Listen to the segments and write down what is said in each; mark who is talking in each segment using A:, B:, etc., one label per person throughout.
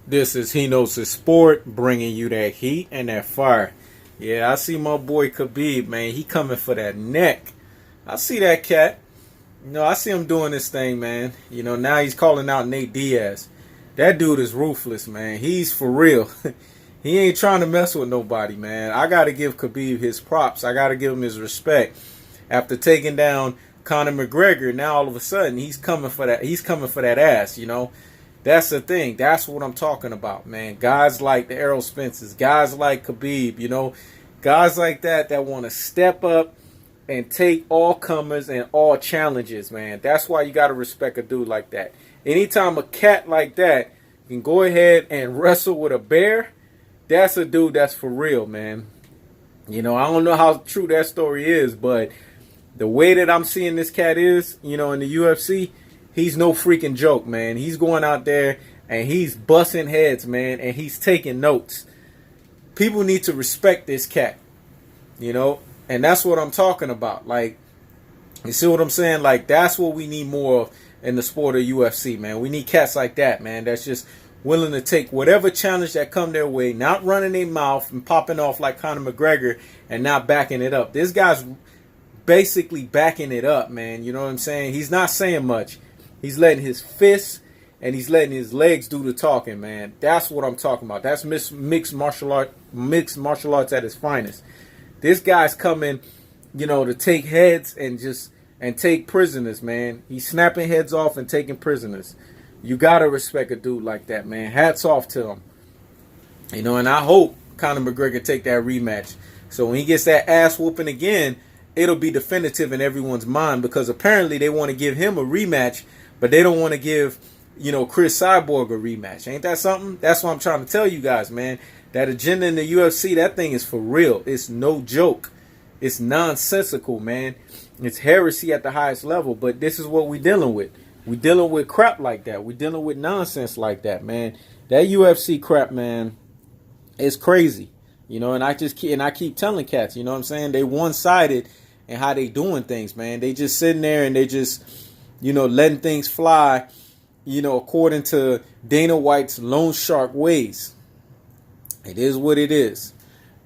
A: This is He Knows His Sport, bringing you that heat and that fire. Yeah, I see my boy Khabib, man. He coming for that neck. I see that cat. I see him doing this thing, man. Now he's calling out Nate Diaz. That dude is ruthless, man. He's for real. He ain't trying to mess with nobody, man. I got to give Khabib his props. I got to give him his respect. After taking down Conor McGregor, now all of a sudden he's coming for that. He's coming for that ass, That's the thing. That's what I'm talking about, man. Guys like the Errol Spencers, guys like Khabib, guys like that want to step up and take all comers and all challenges, man. That's why you got to respect a dude like that. Anytime a cat like that can go ahead and wrestle with a bear, that's a dude that's for real, man. I don't know how true that story is, but the way that I'm seeing this cat is, in the UFC, he's no freaking joke, man. He's going out there and he's busting heads, man, and he's taking notes. People need to respect this cat, and that's what I'm talking about. Like, you see what I'm saying? Like, that's what we need more of in the sport of UFC, man. We need cats like that, man, that's just willing to take whatever challenge that come their way, not running their mouth and popping off like Conor McGregor and not backing it up. This guy's basically backing it up, man. You know what I'm saying? He's not saying much. He's letting his fists and he's letting his legs do the talking, man. That's what I'm talking about. That's mixed martial arts at its finest. This guy's coming, to take heads and take prisoners, man. He's snapping heads off and taking prisoners. You gotta respect a dude like that, man. Hats off to him. And I hope Conor McGregor take that rematch. So when he gets that ass whooping again, it'll be definitive in everyone's mind, because apparently they want to give him a rematch, but they don't want to give, Chris Cyborg a rematch. Ain't that something? That's what I'm trying to tell you guys, man. That agenda in the UFC, that thing is for real. It's no joke. It's nonsensical, man. It's heresy at the highest level, but this is what we're dealing with. We're dealing with crap like that. We're dealing with nonsense like that, man. That UFC crap, man, is crazy. And I keep telling cats, what I'm saying? They one-sided in how they doing things, man. They just sitting there and they just, letting things fly, according to Dana White's loan shark ways. It is what it is.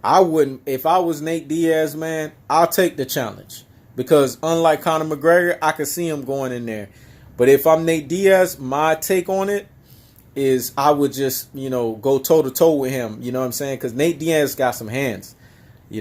A: I wouldn't, if I was Nate Diaz, man, I'll take the challenge. Because unlike Conor McGregor, I could see him going in there. But if I'm Nate Diaz, my take on it is I would just, go toe-to-toe with him. You know what I'm saying? Because Nate Diaz got some hands.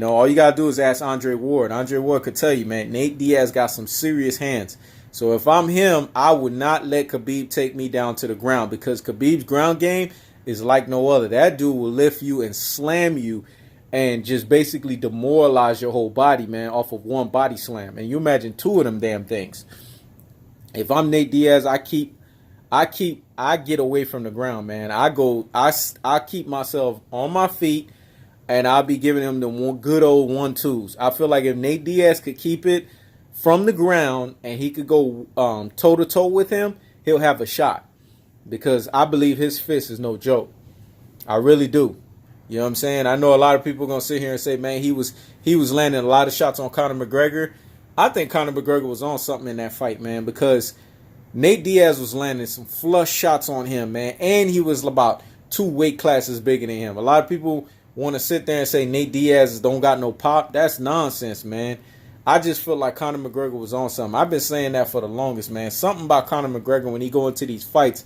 A: All you got to do is ask Andre Ward. Andre Ward could tell you, man, Nate Diaz got some serious hands. So if I'm him, I would not let Khabib take me down to the ground, because Khabib's ground game is like no other. That dude will lift you and slam you and just basically demoralize your whole body, man, off of one body slam. And you imagine two of them damn things. If I'm Nate Diaz, I get away from the ground, man. I keep myself on my feet, and I'll be giving him the good old 1-2s. I feel like if Nate Diaz could keep it from the ground and he could go toe-to-toe with him, he'll have a shot. Because I believe his fist is no joke. I really do. You know what I'm saying? I know a lot of people are going to sit here and say, man, he was landing a lot of shots on Conor McGregor. I think Conor McGregor was on something in that fight, man, because Nate Diaz was landing some flush shots on him, man, and he was about 2 weight classes bigger than him. A lot of people want to sit there and say Nate Diaz don't got no pop. That's nonsense, man. I just feel like Conor McGregor was on something. I've been saying that for the longest, man. Something about Conor McGregor when he go into these fights,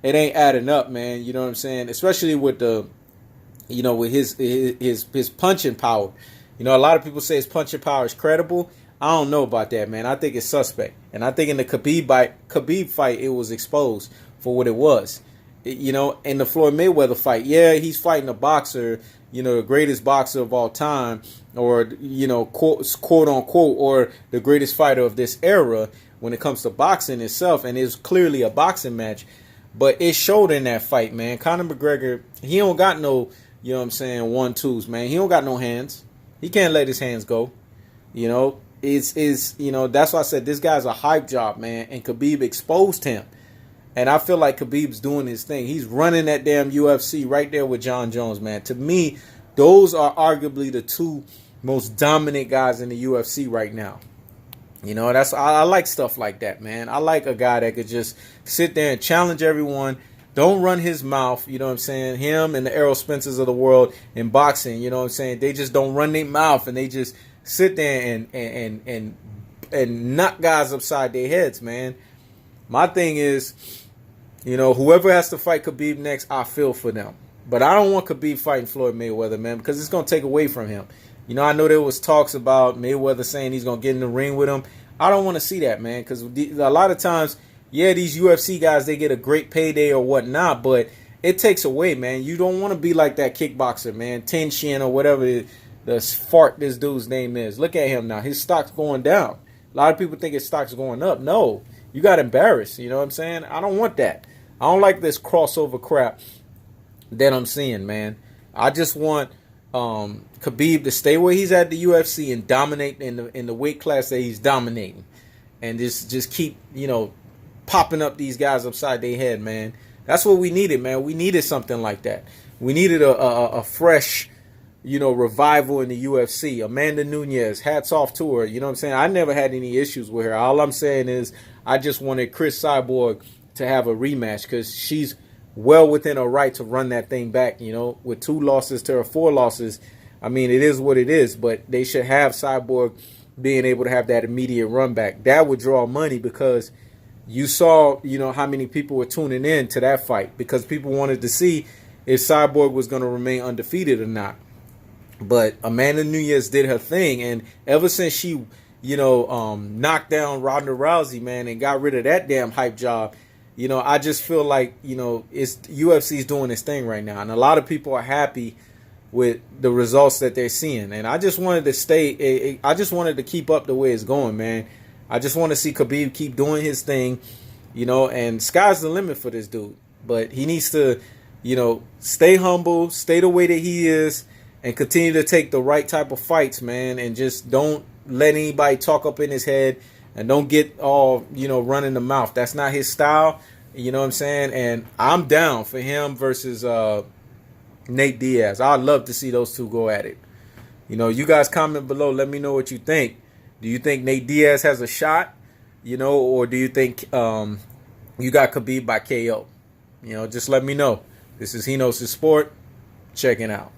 A: it ain't adding up, man. You know what I'm saying? Especially with with his punching power. A lot of people say his punching power is credible. I don't know about that, man. I think it's suspect. And I think in the Khabib fight, it was exposed for what it was. In the Floyd Mayweather fight, yeah, he's fighting a boxer, the greatest boxer of all time, or, quote unquote, or the greatest fighter of this era when it comes to boxing itself. And it's clearly a boxing match. But it showed in that fight, man. Conor McGregor, he don't got no, 1-2s, man. He don't got no hands. He can't let his hands go. That's why I said this guy's a hype job, man. And Khabib exposed him. And I feel like Khabib's doing his thing. He's running that damn UFC right there with John Jones, man. To me, those are arguably the two most dominant guys in the UFC right now. I like stuff like that, man. I like a guy that could just sit there and challenge everyone, don't run his mouth. You know what I'm saying? Him and the Errol Spencers of the world in boxing. You know what I'm saying? They just don't run their mouth, and they just sit there and knock guys upside their heads, man. My thing is, whoever has to fight Khabib next, I feel for them. But I don't want Khabib fighting Floyd Mayweather, man, because it's going to take away from him. I know there was talks about Mayweather saying he's going to get in the ring with him. I don't want to see that, man, because a lot of times, yeah, these UFC guys, they get a great payday or whatnot, but it takes away, man. You don't want to be like that kickboxer, man, Tin Shin or whatever the fart this dude's name is. Look at him now. His stock's going down. A lot of people think his stock's going up. No, you got embarrassed. You know what I'm saying? I don't want that. I don't like this crossover crap that I'm seeing, man. I just want Khabib to stay where he's at the UFC and dominate in the weight class that he's dominating, and just keep popping up these guys upside their head, man. That's what we needed, man. We needed something like that. We needed a fresh revival in the UFC. Amanda Nunes, hats off to her. You know what I'm saying? I never had any issues with her. All I'm saying is I just wanted Chris Cyborg to have a rematch because she's well within her right to run that thing back, with 2 losses to her 4 losses. I mean, it is what it is, but they should have Cyborg being able to have that immediate run back. That would draw money because you saw, how many people were tuning in to that fight because people wanted to see if Cyborg was going to remain undefeated or not. But Amanda Nunes did her thing, and ever since she, knocked down Ronda Rousey, man, and got rid of that damn hype job, I just feel like, it's UFC's doing this thing right now, and a lot of people are happy with the results that they're seeing. And I just wanted to I just wanted to keep up the way it's going, man. I just want to see Khabib keep doing his thing, and sky's the limit for this dude. But he needs to, stay humble, stay the way that he is, and continue to take the right type of fights, man, and just don't let anybody talk up in his head and don't get all, running the mouth. That's not his style, you know what I'm saying? And I'm down for him versus Nate Diaz. I'd love to see those two go at it. You guys comment below. Let me know what you think. Do you think Nate Diaz has a shot, or do you think you got Khabib by KO? Just let me know. This is He Knows His Sport. Checking out.